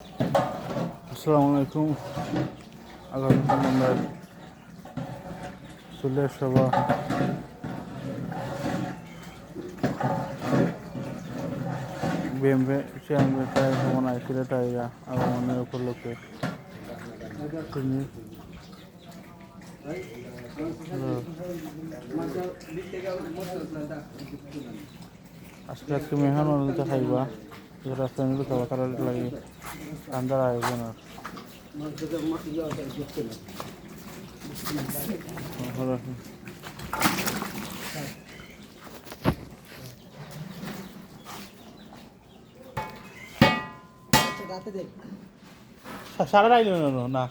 আসসালামু আলাইকুম। আলহামদুলিল্লাহ চলে সভা বিএমপি চেয়ারম্যান তাই ভ্রমণ আইসিলে তাইরা আগমনের উপলক্ষে তিনি আজকে মেহমান মানুষ খাইবা রাস্তায় কথা লাগে আন্দার আয়োজন আর সারা রাইল না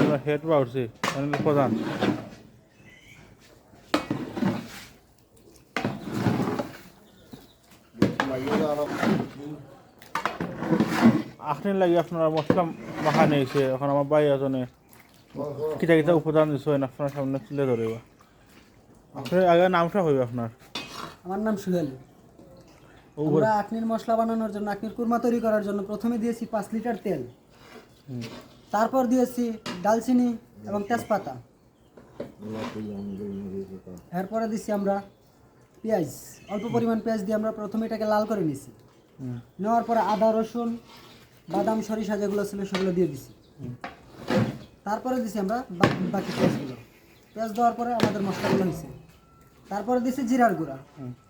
আমরা হেড পাউছি প্রধান আপনি লাগে আপনারা মশলা মাখা নিয়েছে এখন আমার ভাই এজনে কিতা কিতা উপাদান দিচ্ছে আপনার সামনে তুলে ধরিব। আপনার আগে নামটা হইবে আপনার? আমার নাম সুহেল। আমরা আখনির মশলা বানানোর জন্য, আখনির কুরমা তৈরি করার জন্য প্রথমে দিয়েছি 5 লিটার তেল, তারপর দিয়েছি ডালচিনি এবং তেজপাতা, এরপরে দিচ্ছি আমরা পেঁয়াজ, অল্প পরিমাণ পেঁয়াজ দিয়ে আমরা প্রথমে এটাকে লাল করে নিয়েছি। নেওয়ার পরে আদা রসুন বাদাম সরিষা যেগুলো ছিল সেগুলো দিয়ে দিছি। তারপরে দিছি আমরা বাকি পেঁয়াজগুলো। পেঁয়াজ দেওয়ার পরে আমাদের মশলাগুলো হয়েছে। তারপরে দিছি জিরার গুঁড়া,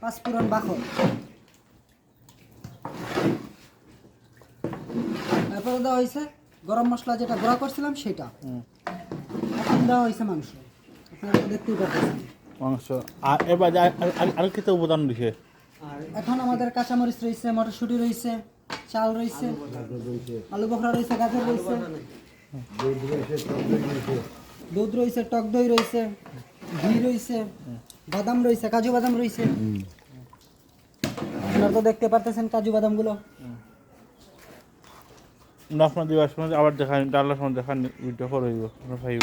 5 ফোড়ন বাখর, তারপরে দেওয়া হয়েছে গরম মশলা যেটা গুঁড়া করছিলাম সেটা। এখন দেওয়া হয়েছে মাংস, আপনারা দেখতেই পাচ্ছেন মাংস। আর এবার আর কিতা উপাদান দিছে? আর এখন আমাদের কাঁচামরিচ রয়েছে, মটরশুঁটি রয়েছে, চাল রয়েছে, আলু বখরা রয়েছে, গাজর রয়েছে, দুধ রয়েছে, টক দই রয়েছে, ঘি রয়েছে, বাদাম রয়েছে, কাজু বাদাম রয়েছে। আপনারা তো দেখতে পারতেছেন কাজু বাদামগুলো। আপনার দিবার সময় আবার দেখান, ডালার সময় দেখান, ভিডিও করে হইব আপনার ভাইব।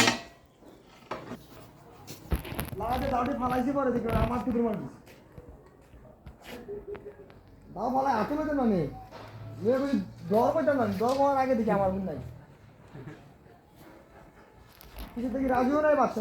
লাগাতে দাউটি ফালাইছি পরে দেখি আমার কি দূর মারছি দাও ফালাই হাতে পেতে না নেই মেয়ে বলি ডর পেতাম না, ডর হওয়ার আগে দেখি আমার মন নাই কিছু দেখি রাজুও নাই বাচ্চা